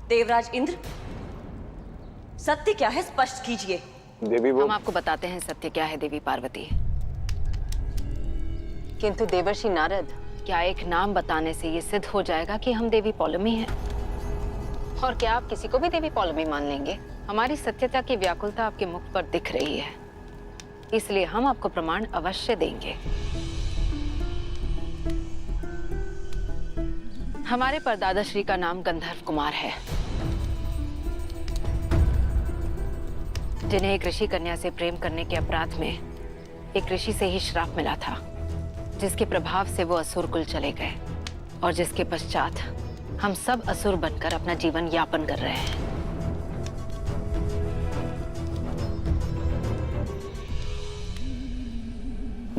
देवराज इंद्र, सत्य क्या है स्पष्ट कीजिए। देवी वो हम आपको बताते हैं सत्य क्या है देवी पार्वती। किंतु देवर्षि नारद, क्या एक नाम बताने से ये सिद्ध हो जाएगा कि हम देवी पौलमी हैं? और क्या आप किसी को भी देवी पौलमी मान लेंगे? हमारी सत्यता की व्याकुलता आपके मुख पर दिख रही है, इसलिए हम आपको प्रमाण अवश्य देंगे। हमारे परदादा श्री का नाम गंधर्व कुमार है, जिन्हें एक ऋषि कन्या से प्रेम करने के अपराध में एक ऋषि से ही श्राप मिला था, जिसके प्रभाव से वो असुर कुल चले गए और जिसके पश्चात हम सब असुर बनकर अपना जीवन यापन कर रहे हैं।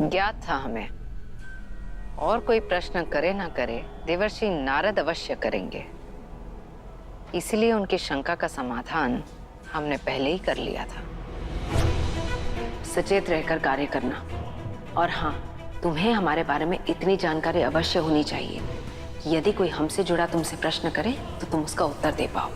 ज्ञात था हमें, और कोई प्रश्न करे ना करे देवर्षि नारद अवश्य करेंगे, इसलिए उनकी शंका का समाधान हमने पहले ही कर लिया था। सचेत रहकर कार्य करना, और हाँ, तुम्हें हमारे बारे में इतनी जानकारी अवश्य होनी चाहिए, यदि कोई हमसे जुड़ा तुमसे प्रश्न करे तो तुम उसका उत्तर दे पाओ।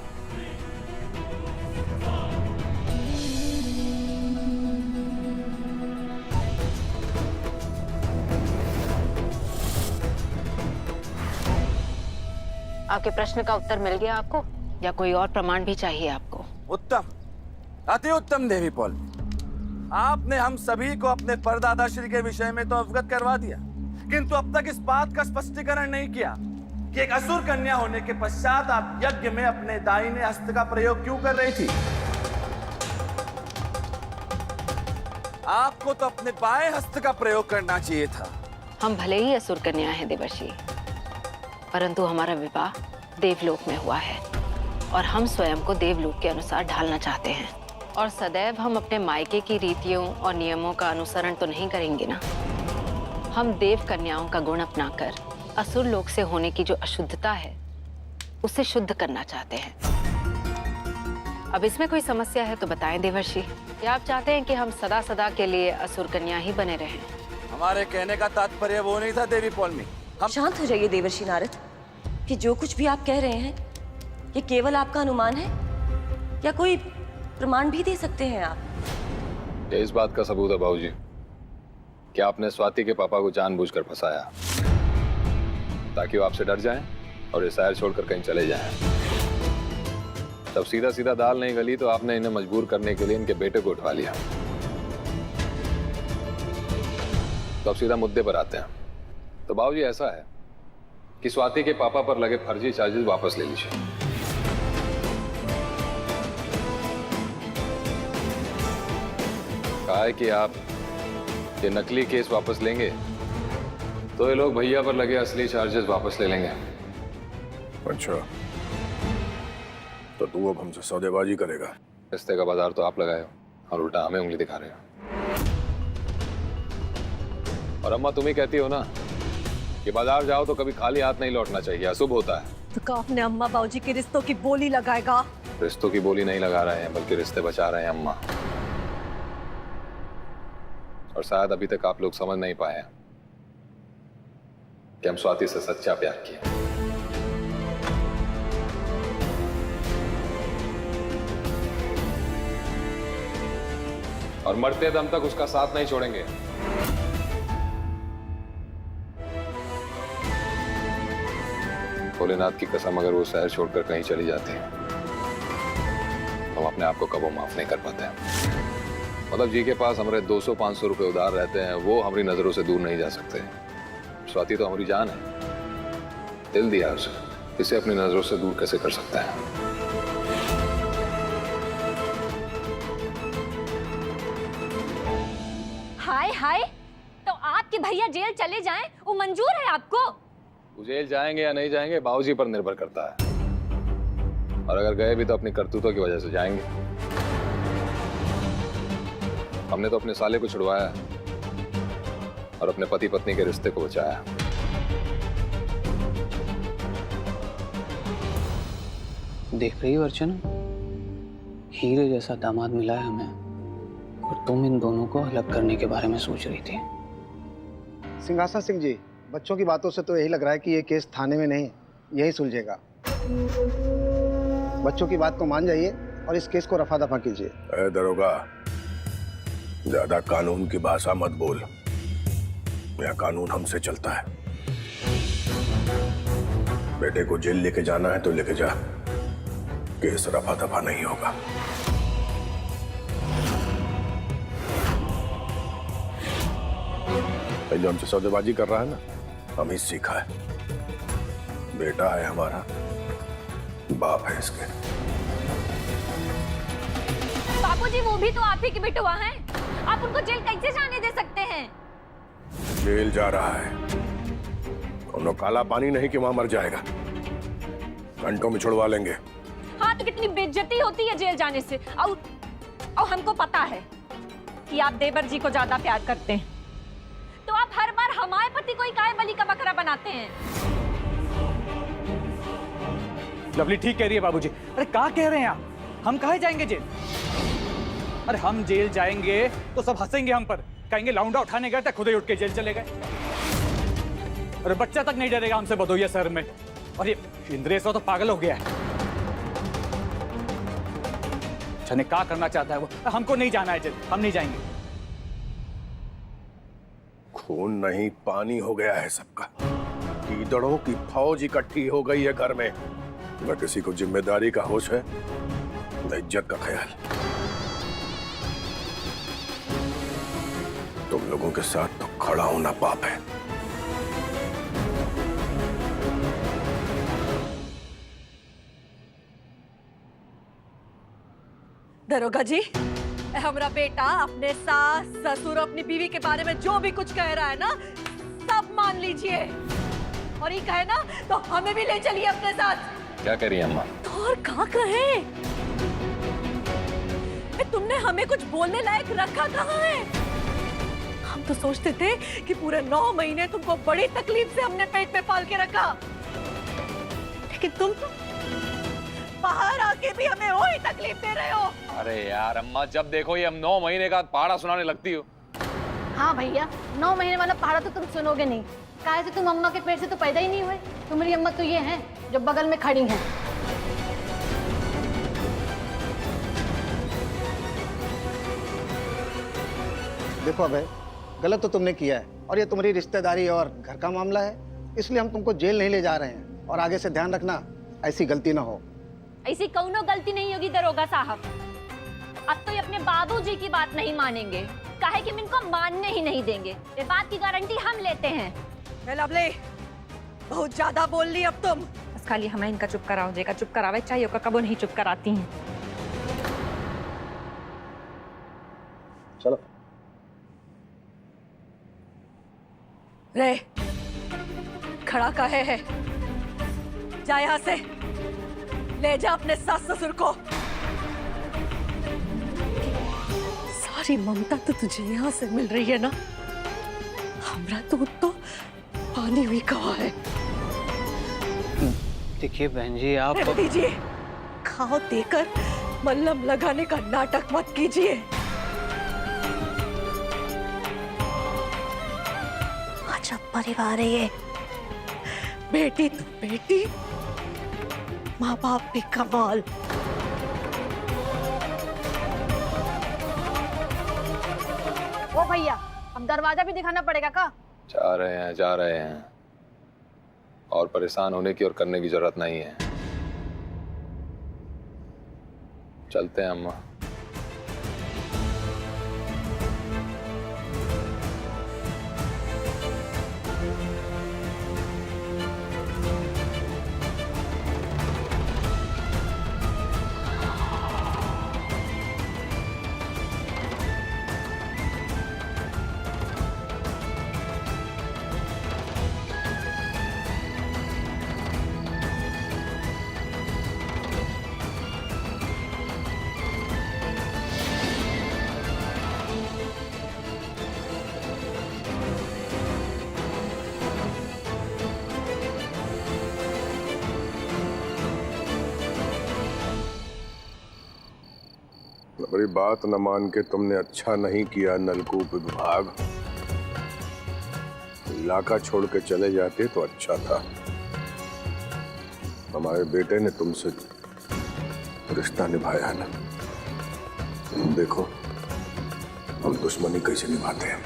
आपके प्रश्न का उत्तर मिल गया आपको, या कोई और प्रमाण भी चाहिए आपको? उत्तम, अति उत्तम देवी पौल। आपने हम सभी को अपने परदादा श्री के विषय में तो अवगत करवा दिया, किंतु अब तक इस बात का स्पष्टीकरण नहीं किया कि एक असुर कन्या होने के पश्चात आप यज्ञ में अपने दाहिने हस्त का प्रयोग क्यों कर रही थी? आपको तो अपने बाएं हस्त का प्रयोग करना चाहिए था। हम भले ही असुर कन्या हैं देवर्षि, परंतु हमारा विवाह देवलोक में हुआ है और हम स्वयं को देवलोक के अनुसार ढालना चाहते हैं, और सदैव हम अपने मायके की रीतियों और नियमों का अनुसरण तो नहीं करेंगे ना। हम देव कन्याओं का गुण अपनाकर असुर लोक से होने की जो अशुद्धता है उसे शुद्ध करना चाहते हैं। अब इसमें कोई समस्या है तो बताएं देवर्षि, या आप चाहते हैं कि हम सदा सदा के लिए असुर कन्या ही बने रहें? हमारे कहने का तात्पर्य वो नहीं था देवी पौलमी। शांत हो जाइए देवर्षि नारद, कि जो कुछ भी आप कह रहे हैं ये केवल आपका अनुमान है, या कोई प्रमाण भी दे सकते हैं आप? इस बात का सबूत है बाबूजी कि आपने स्वाति के पापा को जानबूझकर फंसाया ताकि वो आपसे डर जाएं और ये शहर छोड़कर कहीं चले जाएं। तब सीधा सीधा दाल नहीं गली तो आपने इन्हें मजबूर करने के लिए इनके बेटे को उठवा लिया। तो अब सीधा मुद्दे पर आते हैं। तो बाबूजी ऐसा है कि स्वाति के पापा पर लगे फर्जी चार्जेस वापस ले लीजिए। कहा है कि आप ये नकली केस वापस लेंगे तो ये लोग भैया पर लगे असली चार्जेस वापस ले लेंगे। अच्छा, तो तू अब हमसे सौदेबाजी करेगा? रिश्ते का बाजार तो आप लगाए हो और उल्टा हमें उंगली दिखा रहे हो। और अम्मा तुम ही कहती हो ना कि बाजार जाओ तो कभी खाली हाथ नहीं लौटना चाहिए, अशुभ होता है। तो क्या अपने अम्मा बाबूजी के रिश्तों की बोली लगाएगा? रिश्तों की बोली नहीं लगा रहे हैं बल्कि रिश्ते बचा रहे हैं अम्मा। और शायद अभी तक आप लोग समझ नहीं पाए हैं कि हम स्वाति से सच्चा प्यार किए। और मरते दम तक उसका साथ नहीं छोड़ेंगे। भोलेनाथ की कसम, अगर वो शहर छोड़कर कहीं चली जाती है हम अपने आप को कबो माफ नहीं कर पाते हैं। मतलब जी के पास हमारे 200-500 रुपए उधार रहते हैं, वो हमारी नजरों से दूर नहीं जा सकते। स्वाति तो हमारी जान है, दिल दिया उसे, इसे अपनी नजरों से दूर कैसे कर सकता है? हाय हाय, तो आपके भैया जेल चले जाएं वो मंजूर है आपको? वो जेल जाएंगे या नहीं जाएंगे बाबूजी पर निर्भर करता है, और अगर गए भी तो अपनी करतूतों की वजह से जाएंगे। हमने तो अपने साले को छुड़वाया और अपने पति पत्नी के रिश्ते को बचाया। देख रही हो अर्चना, हीरे जैसा दामाद मिला है हमें, और तुम इन दोनों को अलग करने के बारे में सोच रही थी। सिंहासन सिंह जी, बच्चों की बातों से तो यही लग रहा है कि ये केस थाने में नहीं यही सुलझेगा। बच्चों की बात को मान जाइए और इस केस को रफा दफा कीजिए। ए दरोगा, ज्यादा कानून की भाषा मत बोल। यह कानून हमसे चलता है। बेटे को जेल लेके जाना है तो लेके जा, केस रफा दफा नहीं होगा। जो हमसे सौदेबाजी कर रहा है ना, हम ही सीखा है। बेटा है हमारा, बाप है इसके। बापूजी, वो भी तो आप ही के बेटुआ हैं। आप उनको जेल कैसे जाने दे सकते हैं? जेल जा रहा है, उन्होंने काला पानी नहीं कि वहां मर जाएगा। घंटों में छुड़वा लेंगे। हाँ, तो कितनी बेइज्जती होती है जेल जाने से। और हमको पता है कि आप देवर जी को ज्यादा प्यार करते हैं, तो आप हर बार हमारे पति को ही काहे बलि का बकरा बनाते हैं? लवली ठीक कह रही है बाबूजी। अरे क्या कह रहे हैं आप? हम काहे जाएंगे जेल? अरे हम जेल जाएंगे तो सब हंसेंगे हम पर, कहेंगे लौंडा उठाने गए थे, खुद ही उठ के जेल चले गए। अरे बच्चा तक नहीं डरेगा हमसे बदोइया सर में। और ये इंद्रेश तो पागल हो गया है। जाने क्या करना चाहता है वो। हमको नहीं जाना है जेल, हम नहीं जाएंगे। खून नहीं पानी हो गया है सबका। कीदड़ों की फौज इकट्ठी हो गई है घर में। न किसी को जिम्मेदारी का होश है, न इज्जत का ख्याल। तुम लोगों के साथ तो खड़ा होना पाप है। दरोगा जी, हमारा बेटा अपने सास ससुर अपनी बीवी के बारे में जो भी कुछ कह रहा है ना, सब मान लीजिए। और ये कहे ना तो हमें भी ले चलिए अपने साथ। क्या कह रही है अम्मा? तो और कहाँ कहे? तुमने हमें कुछ बोलने लायक रखा कहाँ है? हम तो सोचते थे कि पूरे 9 महीने तुमको बड़ी तकलीफ से हमने पेट में पाल के रखा, लेकिन तुम तो बाहर आके भी हमें वही तकलीफ दे रहे हो। अरे यार अम्मा, जब देखो ये हम 9 महीने का पहाड़ा सुनाने लगती हो। हाँ भैया, 9 महीने वाला पहाड़ा तो तुम सुनोगे नहीं। काहे से तुम अम्मा के पेट से तो पैदा ही नहीं हुए। तुम्हारी अम्मा तो ये हैं जो बगल में खड़ी हैं। देखो अबे, गलत तो तुमने किया है और ये तुम्हारी रिश्तेदारी और घर का मामला है, इसलिए हम तुमको जेल नहीं ले जा रहे हैं। और आगे से ध्यान रखना, ऐसी गलती ना हो। ऐसी कौनो गलती नहीं होगी दरोगा साहब। अब तो ये अपने बाबूजी की बात नहीं मानेंगे, काहे कि हम इनको मानने ही नहीं देंगे। ये बात की गारंटी हम लेते हैं। लवली, बहुत ज्यादा बोल ली अब तुम। बस खाली हमें इनका चुप कराओ जेका चुप करावे चाहिए, का कबो नहीं चुप कराती हैं। चलो रे, खड़ा काहे है? जा यहाँ से, ले जा अपने सास ससुर को। सारी ममता तो तुझे यहाँ से मिल रही है ना, हमरा दूध तो पानी हुई कहा है। देखिए बहन जी, आप दीजिए, खाओ देकर मल्लम लगाने का नाटक मत कीजिए। अच्छा परिवार है ये, बेटी तो बेटी, माँ बाप भी कमाल। ओ भैया, अब दरवाजा भी दिखाना पड़ेगा का? जा रहे हैं और परेशान होने की और करने की जरूरत नहीं है। चलते हैं अम्मा। मेरी बात न मान के तुमने अच्छा नहीं किया नलकूप विभाग। इलाका छोड़ के चले जाते तो अच्छा था। हमारे बेटे ने तुमसे रिश्ता निभाया है ना, देखो हम दुश्मनी कैसे निभाते हैं।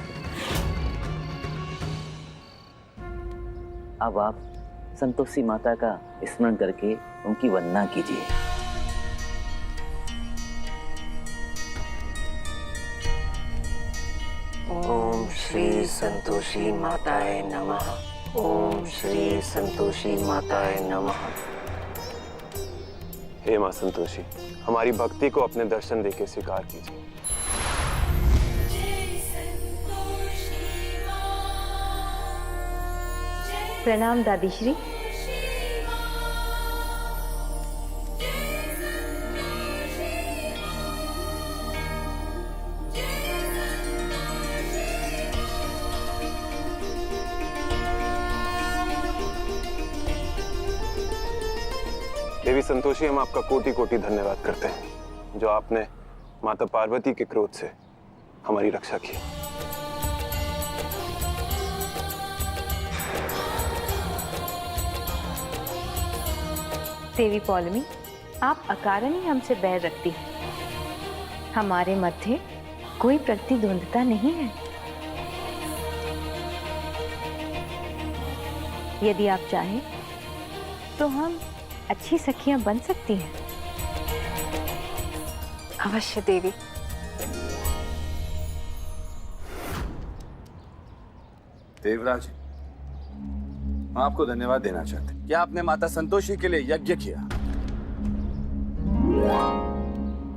अब आप संतोषी माता का स्मरण करके उनकी वंदना कीजिए। ओम श्री संतोषी माताए नमः। ओम श्री संतोषी माताए नमः। हे मां संतोषी, हमारी भक्ति को अपने दर्शन देके स्वीकार कीजिए। प्रणाम दादी श्री। देवी संतोषी, हम आपका कोटि कोटि धन्यवाद करते हैं जो आपने माता पार्वती के क्रोध से हमारी रक्षा की। देवी पौलमी, आप अकारण ही हमसे बैर रखती हैं। हमारे मध्य कोई प्रतिद्वंद्विता नहीं है। यदि आप चाहें तो हम अच्छी सखियां बन सकती हैं। अवश्य देवी। देवराज, हम आपको धन्यवाद देना चाहते हैं कि आपने माता संतोषी के लिए यज्ञ किया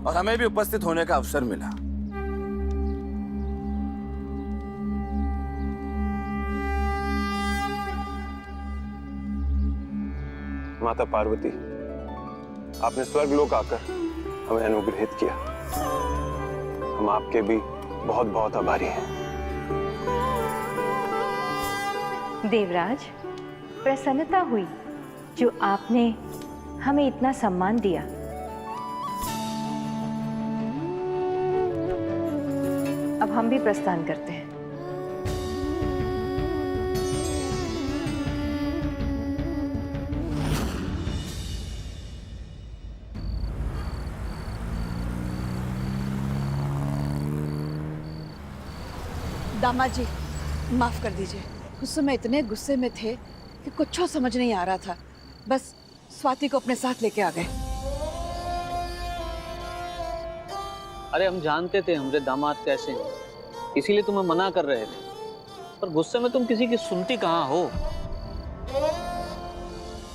और हमें भी उपस्थित होने का अवसर मिला। माता पार्वती, आपने स्वर्ग लोक आकर हमें अनुग्रहित किया। हम आपके भी बहुत बहुत आभारी हैं। देवराज, प्रसन्नता हुई जो आपने हमें इतना सम्मान दिया। अब हम भी प्रस्थान करते हैं। दामाद जी, माफ कर दीजिए। उस समय इतने गुस्से में थे कि कुछ समझ नहीं आ रहा था। बस स्वाति को अपने साथ लेके आ गए। अरे हम जानते थे हमारे दामाद कैसे हैं, इसीलिए तुम्हें मना कर रहे थे, पर गुस्से में तुम किसी की सुनती कहाँ हो।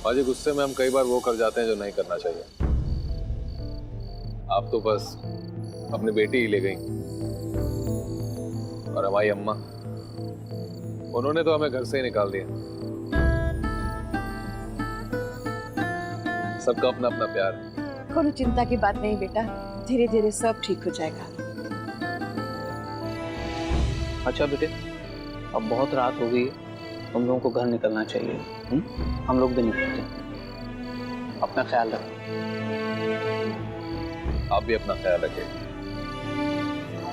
बाजी, गुस्से में हम कई बार वो कर जाते हैं जो नहीं करना चाहिए। आप तो बस अपनी बेटी ही ले गई और हमारी अम्मा, उन्होंने तो हमें घर से ही निकाल दिया। सबका अपना अपना प्यार है। कोनो चिंता की बात नहीं बेटा, धीरे धीरे सब ठीक हो जाएगा। अच्छा बेटे, अब बहुत रात हो गई है, हम लोगों को घर निकलना चाहिए। हम लोग भी निकलते हैं। अपना ख्याल रखो। आप भी अपना ख्याल रखें।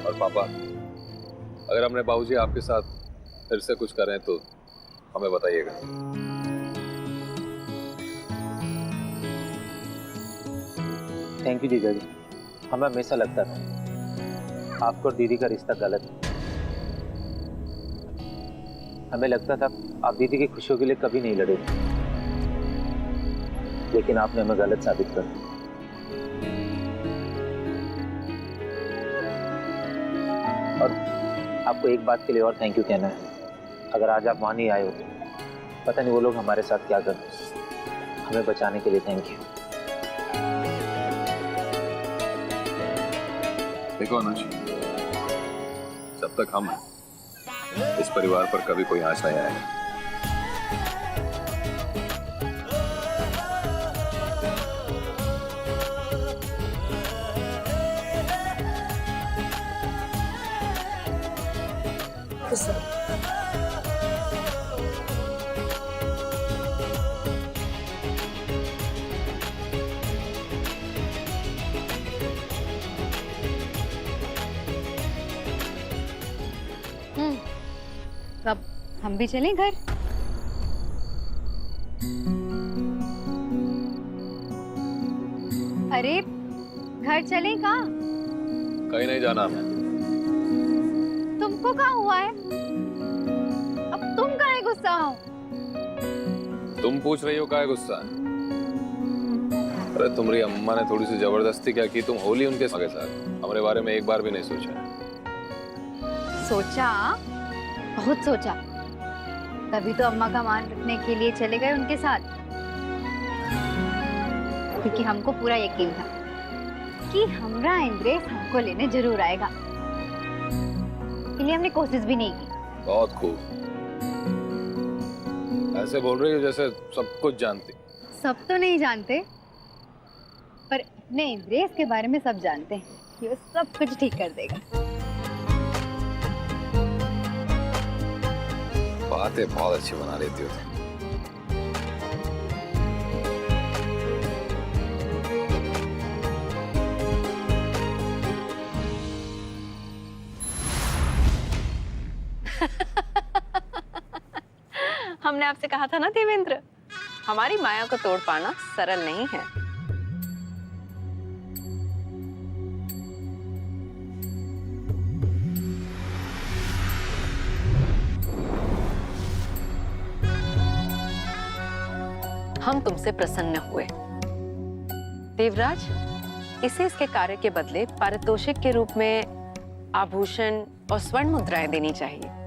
और पापा, अगर हमने बाबूजी आपके साथ फिर से कुछ करें तो हमें बताइएगा। थैंक यू जीजा जी। हमें हमेशा लगता था आपको और दीदी का रिश्ता गलत है। हमें लगता था आप दीदी की खुशियों के लिए कभी नहीं लड़े, लेकिन आपने हमें गलत साबित कर दिया। और आपको एक बात के लिए और थैंक यू कहना है। अगर आज आप वहाँ नहीं आए हो, पता नहीं वो लोग हमारे साथ क्या करते। हमें बचाने के लिए थैंक यू। देखो अनुज, जब तक हम हैं, इस परिवार पर कभी कोई आँच नहीं आएगा। अब हम भी चलें घर। अरे घर चले कहाँ? कहीं नहीं जाना हमें। तुमको कहाँ हुआ है? अब तुम काहे गुस्सा हो? तुम पूछ रही हो काहे गुस्सा है? अरे तुम्हारी अम्मा ने थोड़ी सी जबरदस्ती क्या की, तुम होली उनके साथ, हमारे बारे में एक बार भी नहीं सोचा। सोचा, बहुत सोचा, तभी तो अम्मा का मान रखने के लिए चले गए उनके साथ। क्योंकि हमको पूरा यकीन था कि हमरा इंद्रेश हमको लेने जरूर आएगा, इसलिए हमने कोशिश भी नहीं की। बहुत खूब, ऐसे बोल रही हो जैसे सब कुछ जानती। सब तो नहीं जानते, पर अपने इंद्रेश के बारे में सब जानते हैं कि वो सब कुछ ठीक कर देगा। बातें बहुत अच्छी बना लेती हो तुम। हमने आपसे कहा था ना देवेंद्र, हमारी माया को तोड़ पाना सरल नहीं है। हम तुमसे प्रसन्न हुए देवराज। इसे इसके कार्य के बदले पारितोषिक के रूप में आभूषण और स्वर्ण मुद्राएं देनी चाहिए।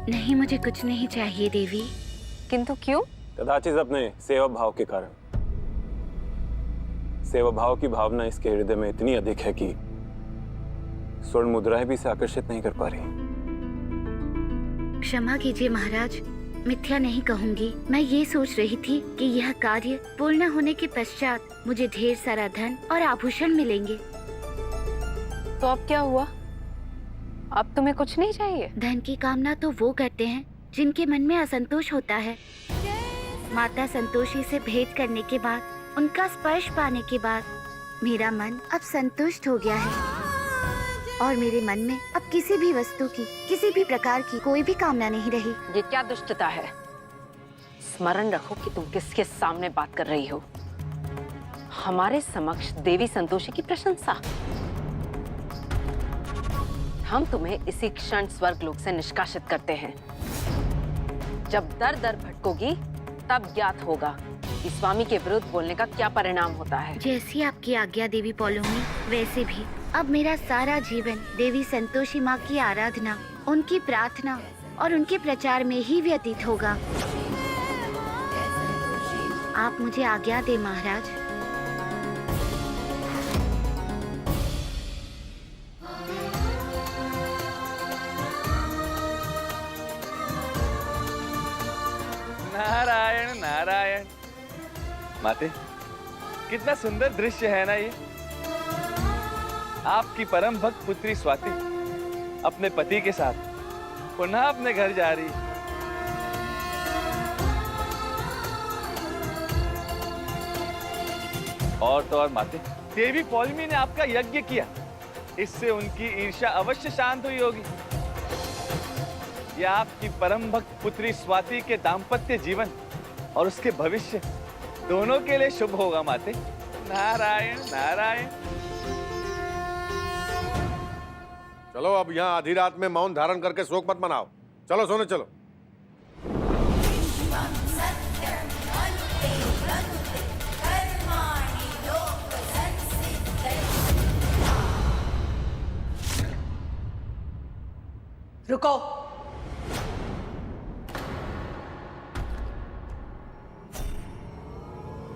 नहीं, मुझे कुछ नहीं चाहिए देवी। किंतु क्यों? कदाचित अपने सेवा भाव के कारण। सेवा भाव की भावना इसके हृदय में इतनी अधिक है कि स्वर्ण मुद्राएं भी इसे आकर्षित नहीं कर पा रही। क्षमा कीजिए महाराज, मिथ्या नहीं कहूंगी। मैं ये सोच रही थी कि यह कार्य पूर्ण होने के पश्चात मुझे ढेर सारा धन और आभूषण मिलेंगे। तो अब क्या हुआ? अब तुम्हें कुछ नहीं चाहिए? धन की कामना तो वो करते हैं जिनके मन में असंतोष होता है। माता संतोषी से भेंट करने के बाद, उनका स्पर्श पाने के बाद मेरा मन अब संतुष्ट हो गया है और मेरे मन में अब किसी भी वस्तु की, किसी भी प्रकार की कोई भी कामना नहीं रही। ये क्या दुष्टता है? स्मरण रखो कि तुम किसके सामने बात कर रही हो। हमारे समक्ष देवी संतोषी की प्रशंसा। हम तुम्हें इसी क्षण स्वर्गलोक से निष्कासित करते हैं। जब दर दर भटकोगी तब ज्ञात होगा कि स्वामी के विरुद्ध बोलने का क्या परिणाम होता है। जैसी आपकी आज्ञा देवी पौलोमी। वैसे भी अब मेरा सारा जीवन देवी संतोषी माँ की आराधना, उनकी प्रार्थना और उनके प्रचार में ही व्यतीत होगा। आप मुझे आज्ञा दे महाराज। नारायण नारायण। माते, कितना सुंदर दृश्य है ना ये। आपकी परम भक्त पुत्री स्वाति अपने पति के साथ पुनः अपने घर जा रही। और तो और माते, देवी पौलमी ने आपका यज्ञ किया, इससे उनकी ईर्ष्या अवश्य शांत हुई होगी। यह आपकी परम भक्त पुत्री स्वाति के दाम्पत्य जीवन और उसके भविष्य दोनों के लिए शुभ होगा माते। नारायण नारायण। चलो अब यहाँ आधी रात में मौन धारण करके शोक मत मनाओ। चलो सोने चलो। रुको।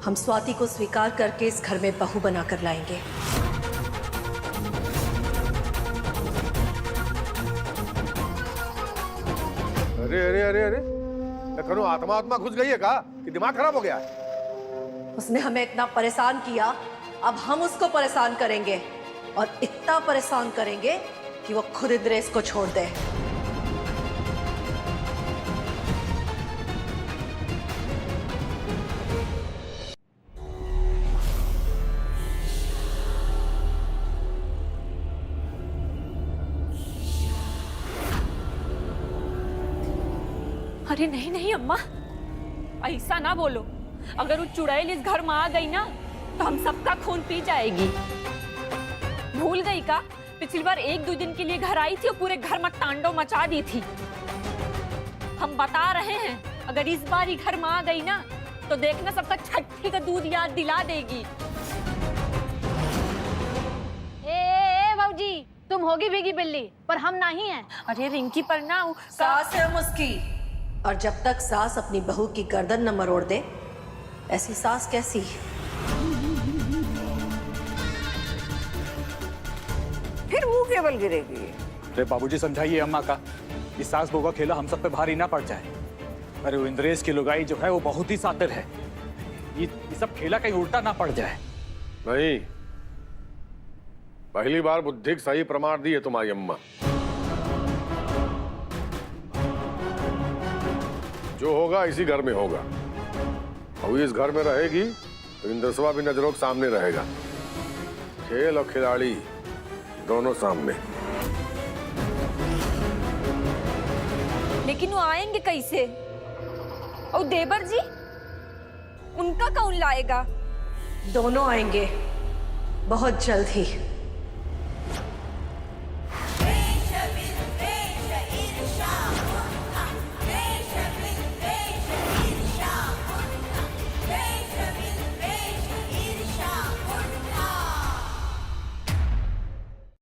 हम स्वाति को स्वीकार करके इस घर में बहू बनाकर लाएंगे। अरे अरे अरे अरे, करो आत्मा घुस गई है का कि दिमाग खराब हो गया है? उसने हमें इतना परेशान किया, अब हम उसको परेशान करेंगे और इतना परेशान करेंगे कि वो खुद इंद्रेश को छोड़ दे। अरे नहीं नहीं अम्मा, ऐसा ना बोलो। अगर वो चुड़ैल इस घर में आ गई ना तो हम सबका खून पी जाएगी। भूल गई का? पिछली बार 1-2 दिन के लिए घर आई थी और पूरे घर में तांडव मचा दी थी। हम बता रहे हैं, अगर इस बार ही घर में आ गई ना तो देखना सबका छठी का दूध याद दिला देगी। ए भाऊजी, तुम होगी भीगी बिल्ली पर हम नहीं हैं। अरे रिंकी पर ना सास है हम उसकी, और जब तक सास अपनी बहू की गर्दन न मरोड़ दे, ऐसी सास कैसी? फिर वो केवल गिरेगी। अरे बाबूजी समझाइए अम्मा का, इस सास बहू का खेला हम सब पे भारी ना पड़ जाए। अरे वो इंद्रेश की लुगाई जो है वो बहुत ही सातिर है, ये सब खेला कहीं उल्टा ना पड़ जाए। नहीं, पहली बार बुद्धि का सही प्रमाण दी है तुम्हारी अम्मा। जो होगा इसी घर में होगा, और इस घर में रहेगी तो इंद्रसवा भी नजरों के सामने रहेगा। खेल और खिलाड़ी दोनों सामने। लेकिन वो आएंगे कैसे? और देवर जी, उनका कौन लाएगा? दोनों आएंगे बहुत जल्द ही।